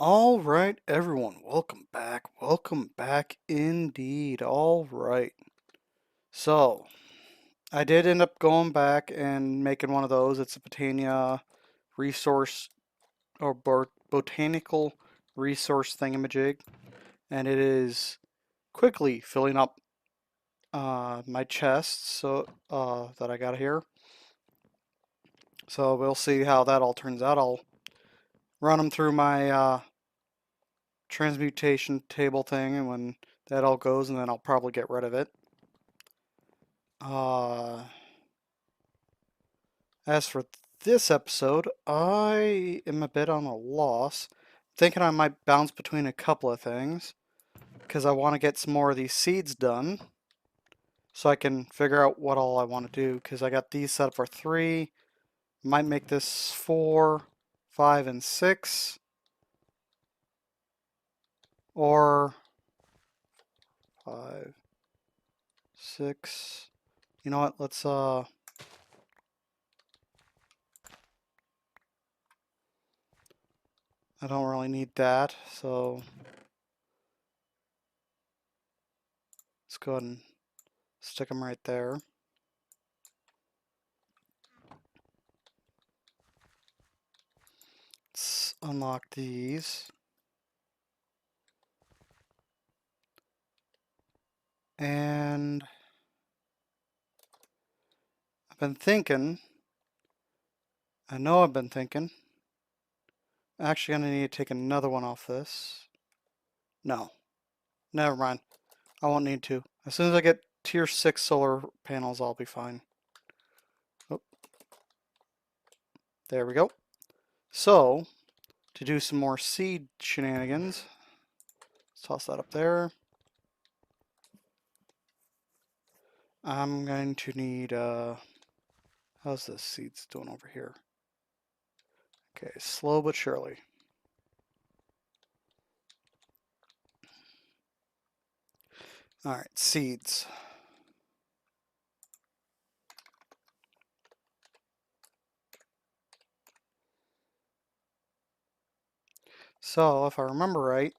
All right, everyone, welcome back. Welcome back indeed. All right. So, I did end up going back and making one of those. It's a Botania resource or botanical resource thingamajig, and it is quickly filling up my chest that I got here. So, we'll see how that all turns out. I'll run them through my transmutation table thing, and when that all goes, and then I'll probably get rid of it. As for this episode, I am a bit on a loss. Thinking I might bounce between a couple of things because I want to get some more of these seeds done so I can figure out what all I want to do because I got these set up for 3. Might make this 4, 5, and 6. Or 5, 6. You know what? Let's I don't really need that, so let's go ahead and stick them right there. Let's unlock these. And I've been thinking, I know I've been thinking, I'm actually going to need to take another one off this. No, never mind. I won't need to. As soon as I get tier 6 solar panels, I'll be fine. Oh, there we go. So, to do some more seed shenanigans, let's toss that up there. I'm going to need, how's the seeds doing over here? Okay, slow but surely. Alright, seeds. So, if I remember right,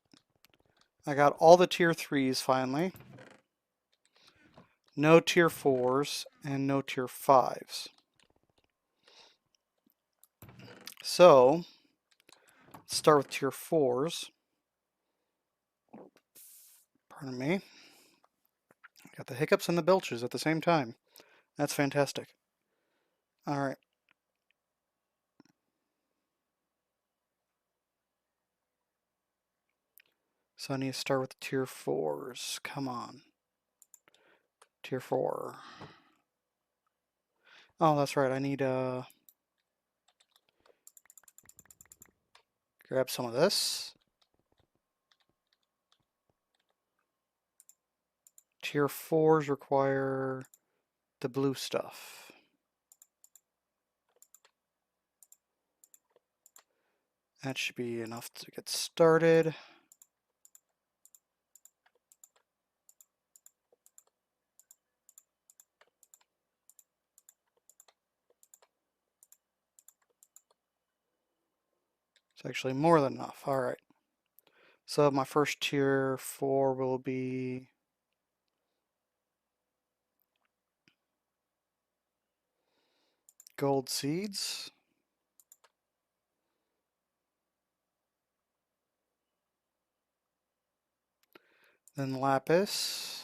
I got all the tier 3s finally. No tier 4s, and no tier 5s. So, let's start with tier 4s. Pardon me. Got the hiccups and the belches at the same time. That's fantastic. Alright. So I need to start with tier 4s. Come on. Tier 4. Oh, that's right. I need to grab some of this. Tier 4s require the blue stuff. That should be enough to get started. It's actually more than enough. Alright. So my first tier 4 will be gold seeds. Then lapis.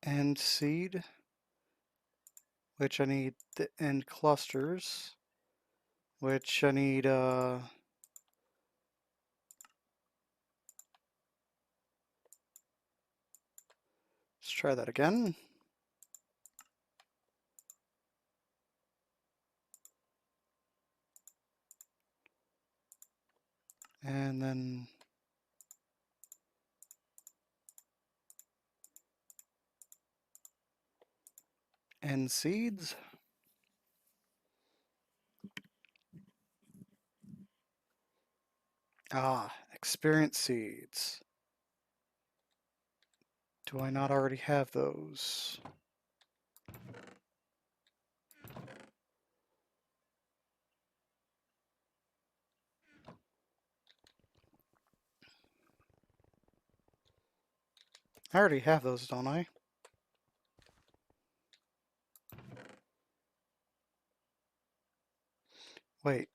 End seed, which I need the end clusters, which I need let's try that again. And then end seeds. Ah, experience seeds. Do I not already have those? I already have those, don't I? Wait.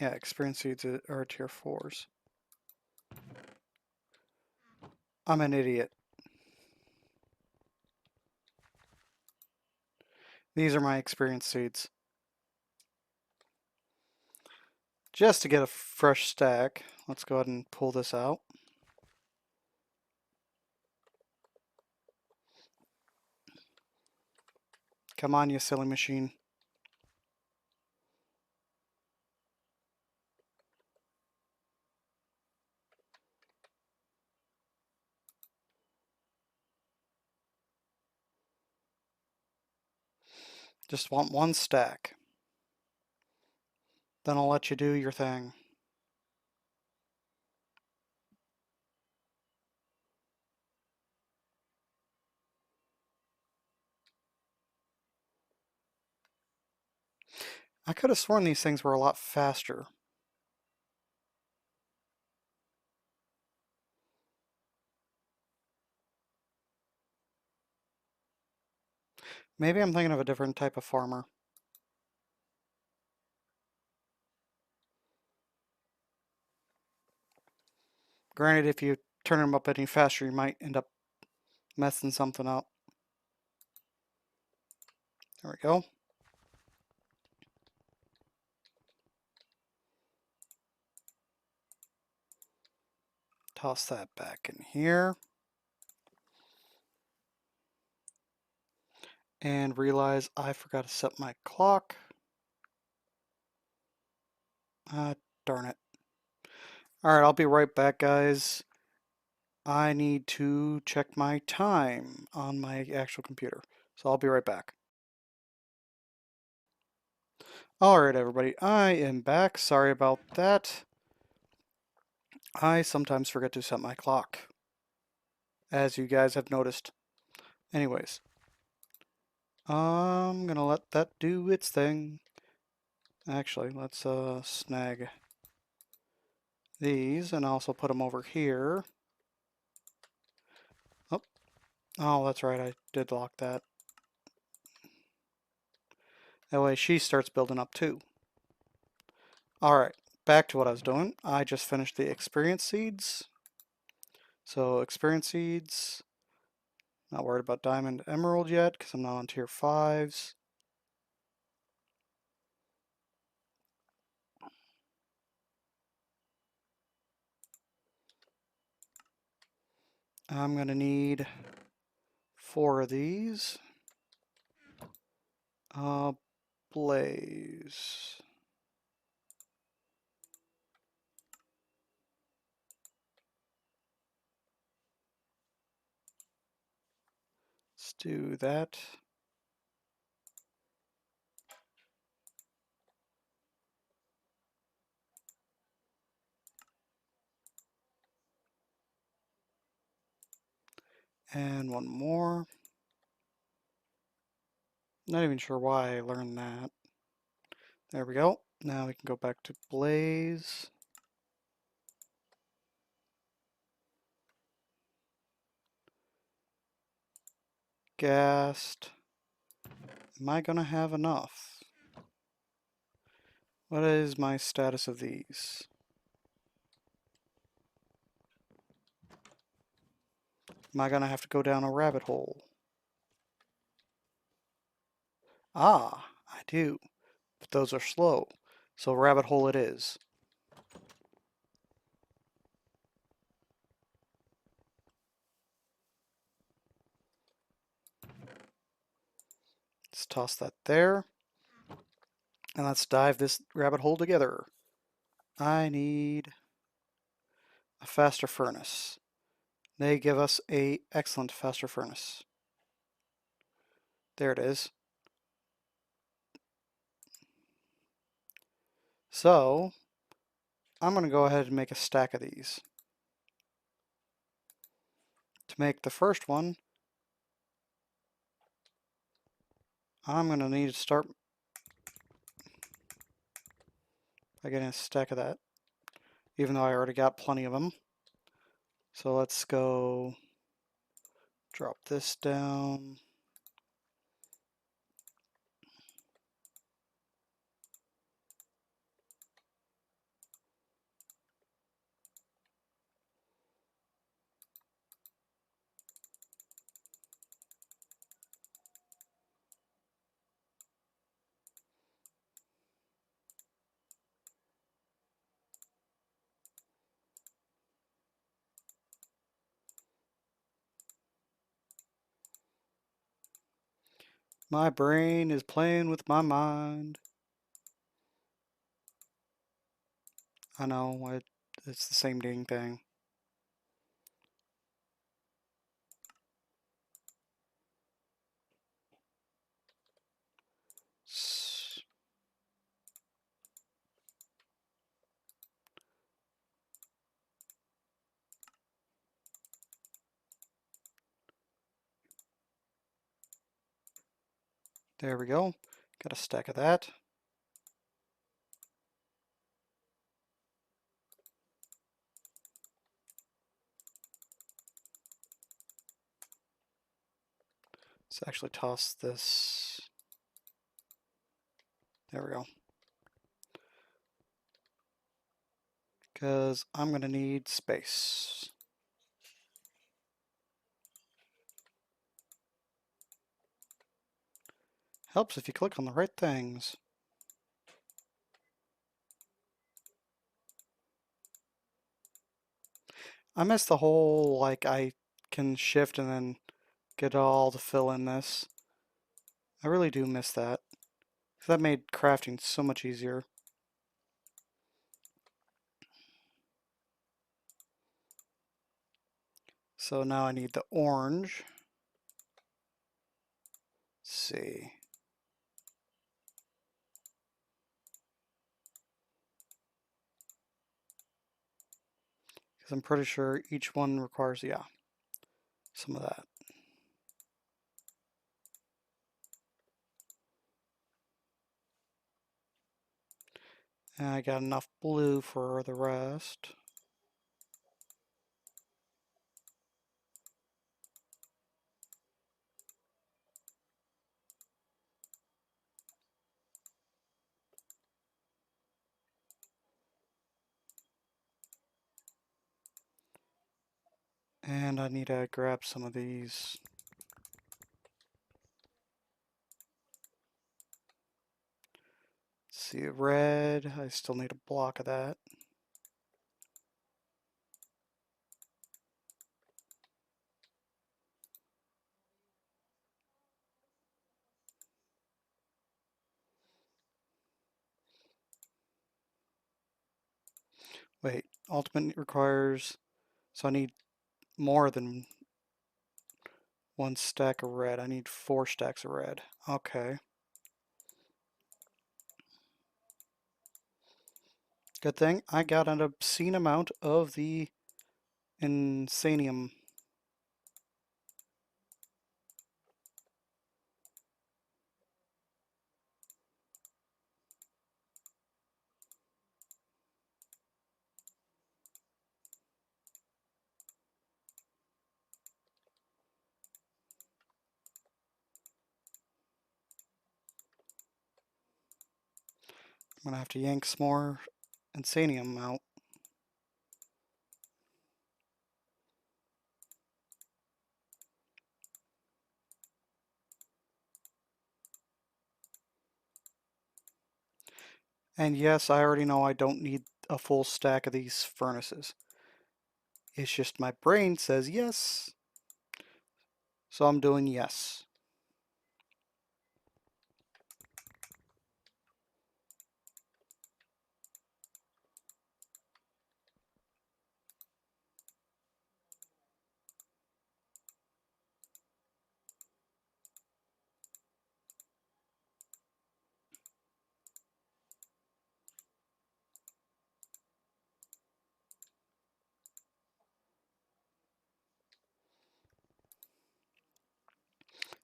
Yeah, experience seeds are tier 4s. I'm an idiot. These are my experience seeds. Just to get a fresh stack, let's go ahead and pull this out. Come on, you silly machine. Just want one stack. Then I'll let you do your thing. I could have sworn these things were a lot faster. Maybe I'm thinking of a different type of farmer. Granted, if you turn them up any faster, you might end up messing something up. There we go. Toss that back in here. And realize I forgot to set my clock. Darn it. Alright, I'll be right back, guys. I need to check my time on my actual computer. So I'll be right back. Alright, everybody, I am back. Sorry about that. I sometimes forget to set my clock, as you guys have noticed. Anyways, I'm gonna let that do its thing. Actually, let's snag these and also put them over here. Oh, oh, that's right, I did lock that. That way she starts building up too. Alright, back to what I was doing. I just finished the experience seeds. So experience seeds, not worried about diamond emerald yet because I'm not on tier 5s. I'm gonna need 4 of these. Blaze. Let's do that. And one more. Not even sure why I learned that. There we go. Now we can go back to Blaze. Gassed. Am I gonna have enough? What is my status of these? Am I gonna have to go down a rabbit hole? Ah, I do. But those are slow. So rabbit hole it is. Let's toss that there. And let's dive this rabbit hole together. I need a faster furnace. They give us a excellent faster furnace. There it is. So, I'm going to go ahead and make a stack of these. To make the first one, I'm going to need to start by getting a stack of that, even though I already got plenty of them. So let's go drop this down. My brain is playing with my mind. I know, it's the same dang thing. There we go. Got a stack of that. Let's actually toss this. There we go. Because I'm going to need space. Helps if you click on the right things. I miss the whole, like, I can shift and then get it all to fill in this. I really do miss that. That made crafting so much easier. So now I need the orange. Let's see. Because I'm pretty sure each one requires, yeah, some of that. And I got enough blue for the rest. And I need to grab some of these. Let's see, red, I still need a block of that. Wait, ultimate requires, so I need more than one stack of red. I need 4 stacks of red. Okay. Good thing I got an obscene amount of the insanium. I'm gonna have to yank some more insanium out. And yes, I already know I don't need a full stack of these furnaces. It's just my brain says yes. So I'm doing yes.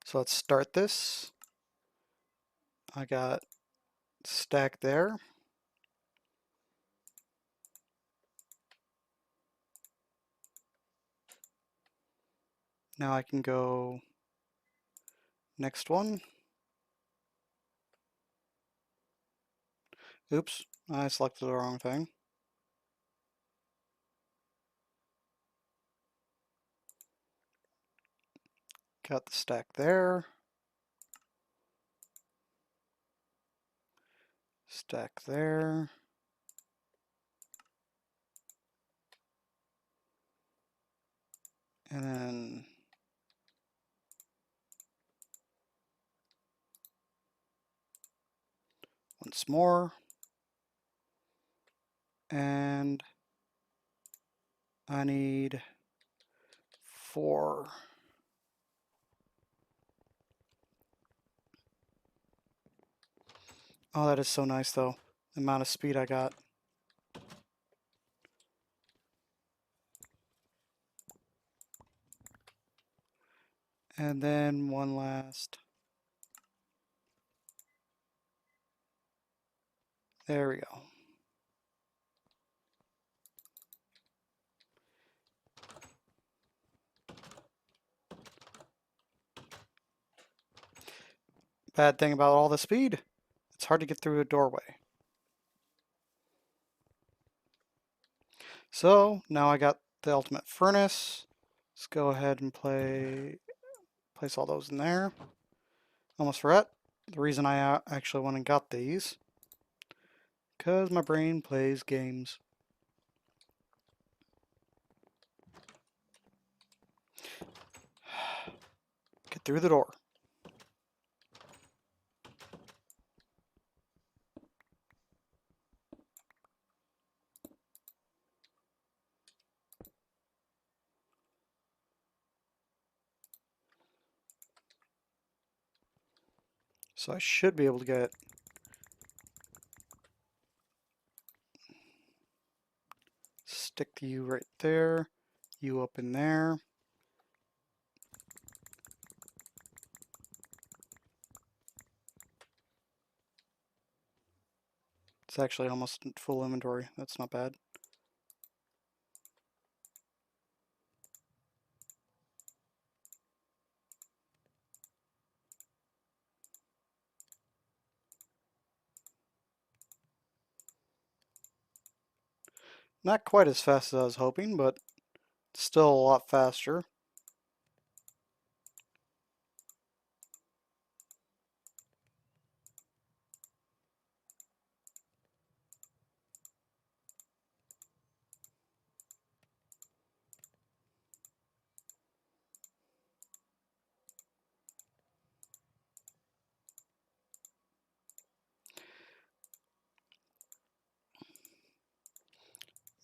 So let's start this. I got stack there. Now I can go next one. Oops, I selected the wrong thing. Got the stack there. Stack there. And then once more. And I need 4. Oh, that is so nice though. The amount of speed I got. And then one last. There we go. Bad thing about all the speed, it's hard to get through a doorway. So now I got the ultimate furnace. Let's go ahead and place all those in there. Almost forgot. The reason I actually went and got these, because my brain plays games. Get through the door. So I should be able to get stick you right there, you up in there. It's actually almost full inventory. That's not bad. Not quite as fast as I was hoping, but still a lot faster.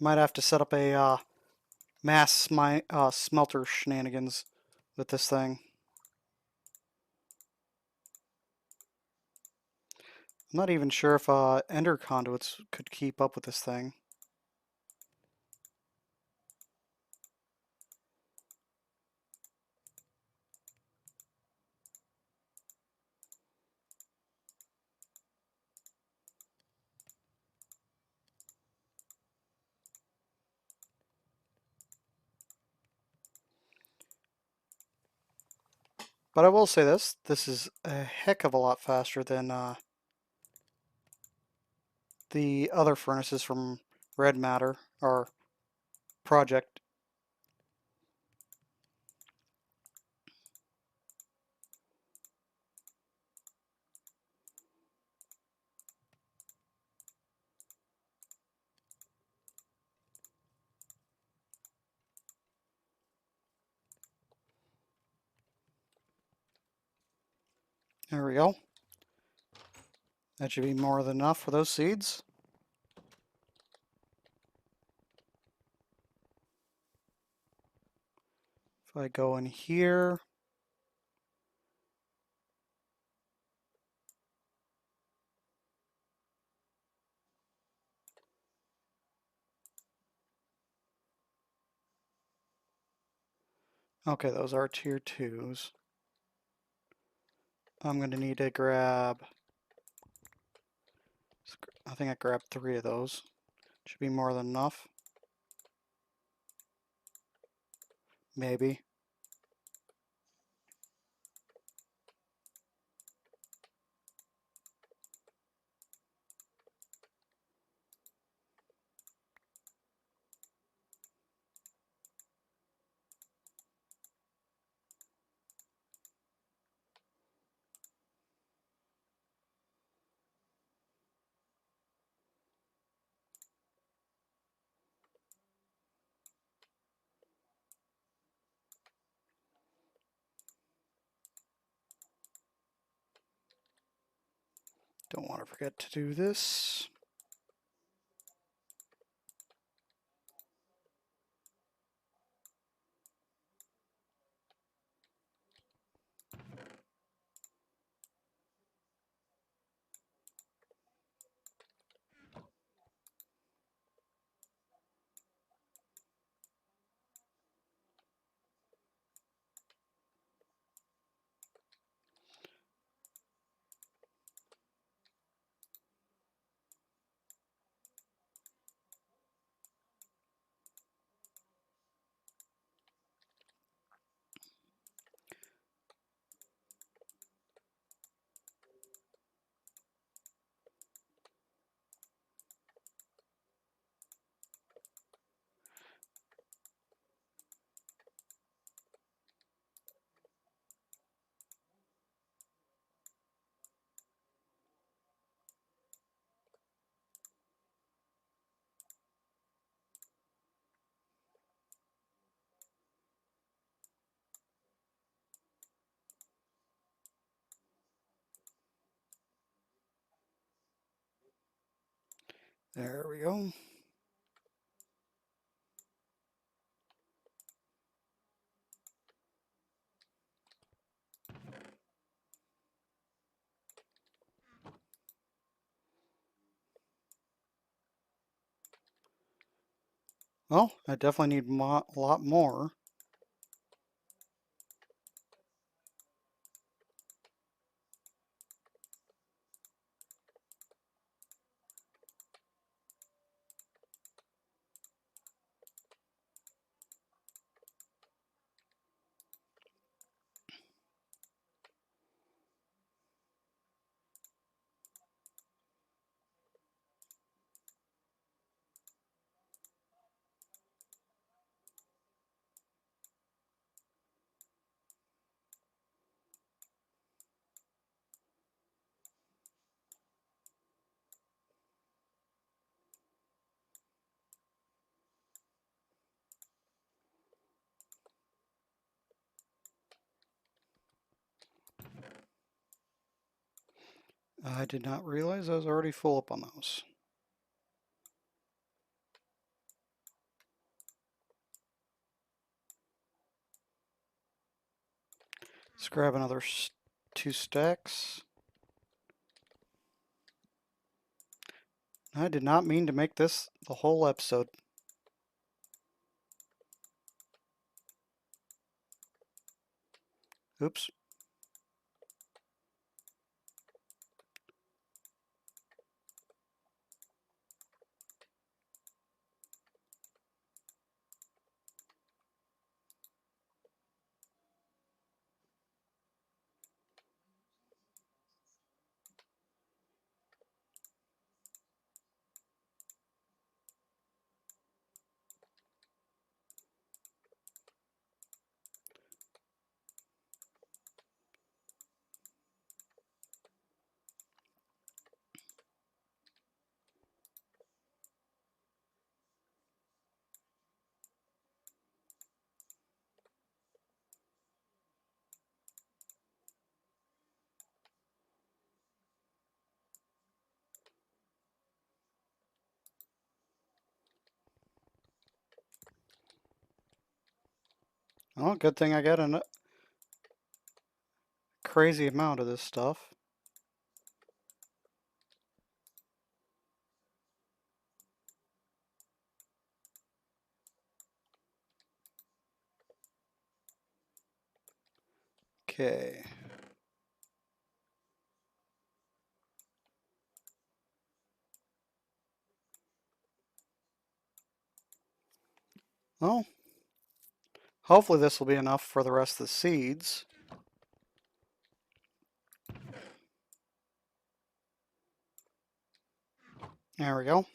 Might have to set up a mass smelter shenanigans with this thing. I'm not even sure if ender conduits could keep up with this thing. But I will say this is a heck of a lot faster than the other furnaces from Red Matter, or Project. There we go. That should be more than enough for those seeds. If I go in here, okay, those are tier 2s. I'm going to need to grab, I think I grabbed 3 of those. Should be more than enough. Maybe. Don't want to forget to do this. There we go. Well, I definitely need a lot more. I did not realize I was already full up on those. Let's grab another 2 stacks. I did not mean to make this the whole episode. Oops. Oh, good thing I got a crazy amount of this stuff. Okay. Well, hopefully this will be enough for the rest of the seeds. There we go.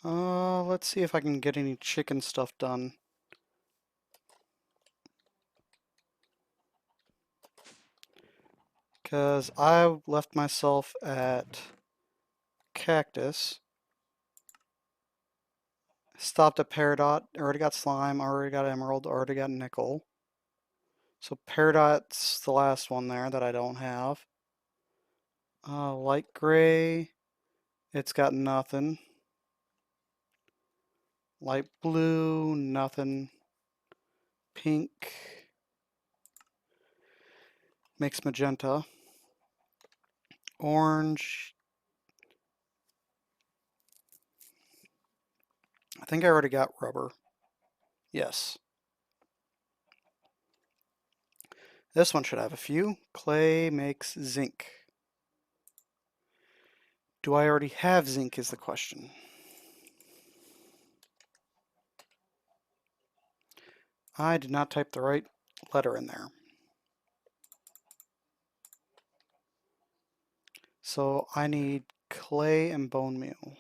Let's see if I can get any chicken stuff done. Because I left myself at cactus. Stopped at peridot, already got slime, already got emerald, already got nickel. So peridot's the last one there that I don't have. Light gray, it's got nothing. Light blue, nothing. Pink, mixed magenta. Orange, I think I already got rubber. Yes. This one should have a few. Clay makes zinc. Do I already have zinc is the question. I did not type the right letter in there. So I need clay and bone meal.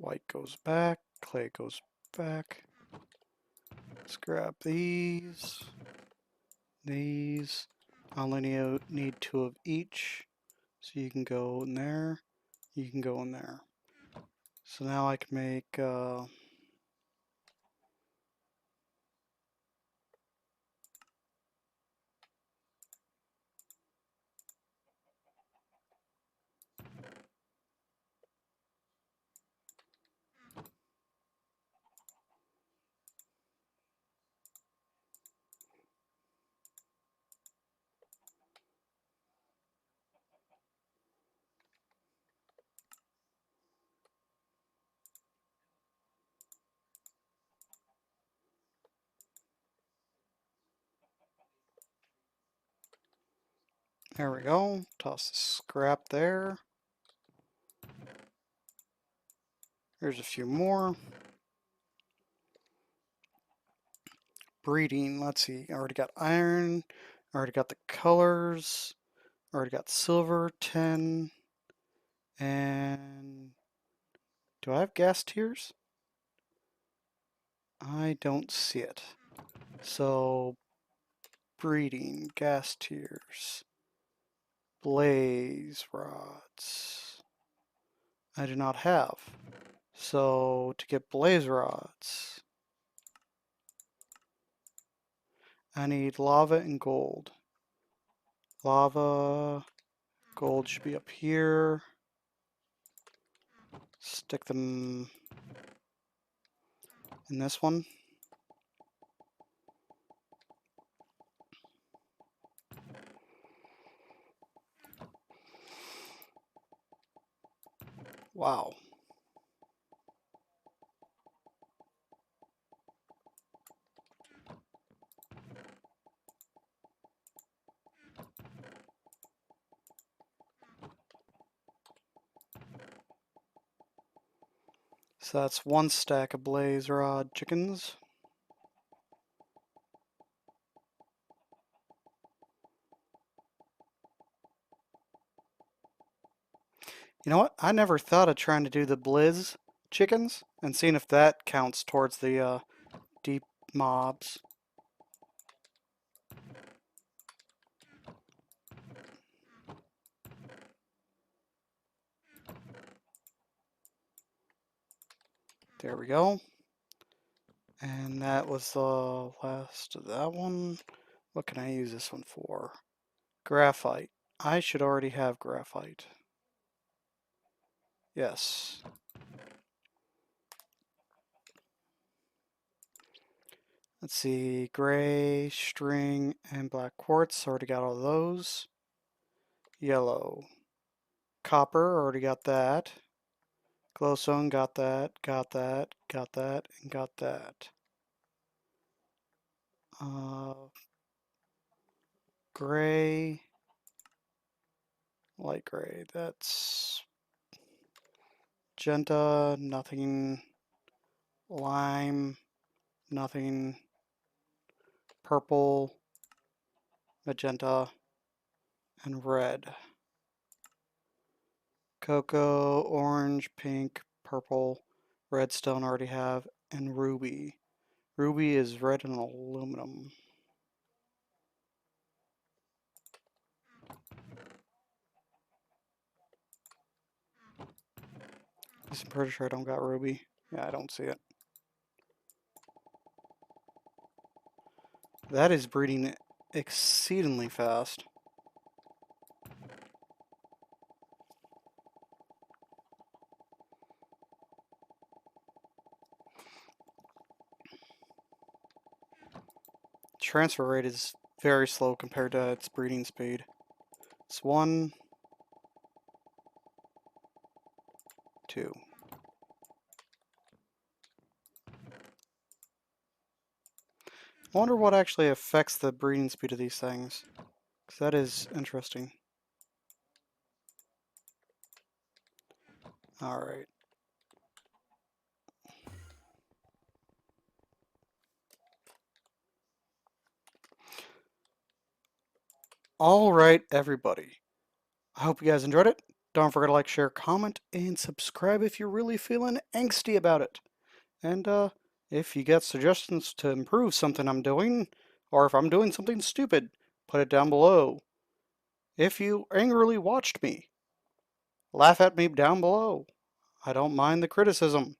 White goes back, clay goes back. Let's grab these. I only need 2 of each. So you can go in there, you can go in there. So now I can make there we go. Toss the scrap there. Here's a few more. Breeding, let's see. I already got iron. I already got the colors. I already got silver, 10. And do I have gas tiers? I don't see it. So breeding, gas tiers, blaze rods. I do not have. So to get blaze rods, I need lava and gold. Lava, gold should be up here. Stick them in this one. Wow. So that's 1 stack of blaze rod chickens. You know what? I never thought of trying to do the blizz chickens and seeing if that counts towards the deep mobs. There we go. And that was the last of that one. What can I use this one for? Graphite. I should already have graphite. Yes. Let's see. Gray, string, and black quartz. Already got all those. Yellow. Copper. Already got that. Glowstone. Got that. Got that. Got that. And got that. Gray. Light gray. That's magenta. Nothing. Lime. Nothing. Purple. Magenta. and red. Cocoa, orange, pink, purple, redstone already have, and ruby. Ruby is red and aluminum. I'm pretty sure I don't got ruby. Yeah, I don't see it. That is breeding exceedingly fast. Transfer rate is very slow compared to its breeding speed. It's 1, 2. I wonder what actually affects the breeding speed of these things. Because that is interesting. Alright. Alright, everybody. I hope you guys enjoyed it. Don't forget to like, share, comment, and subscribe if you're really feeling angsty about it. And if you get suggestions to improve something I'm doing, or if I'm doing something stupid, put it down below. If you angrily watched me, laugh at me down below. I don't mind the criticism.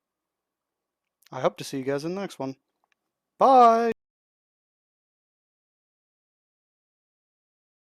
I hope to see you guys in the next one. Bye!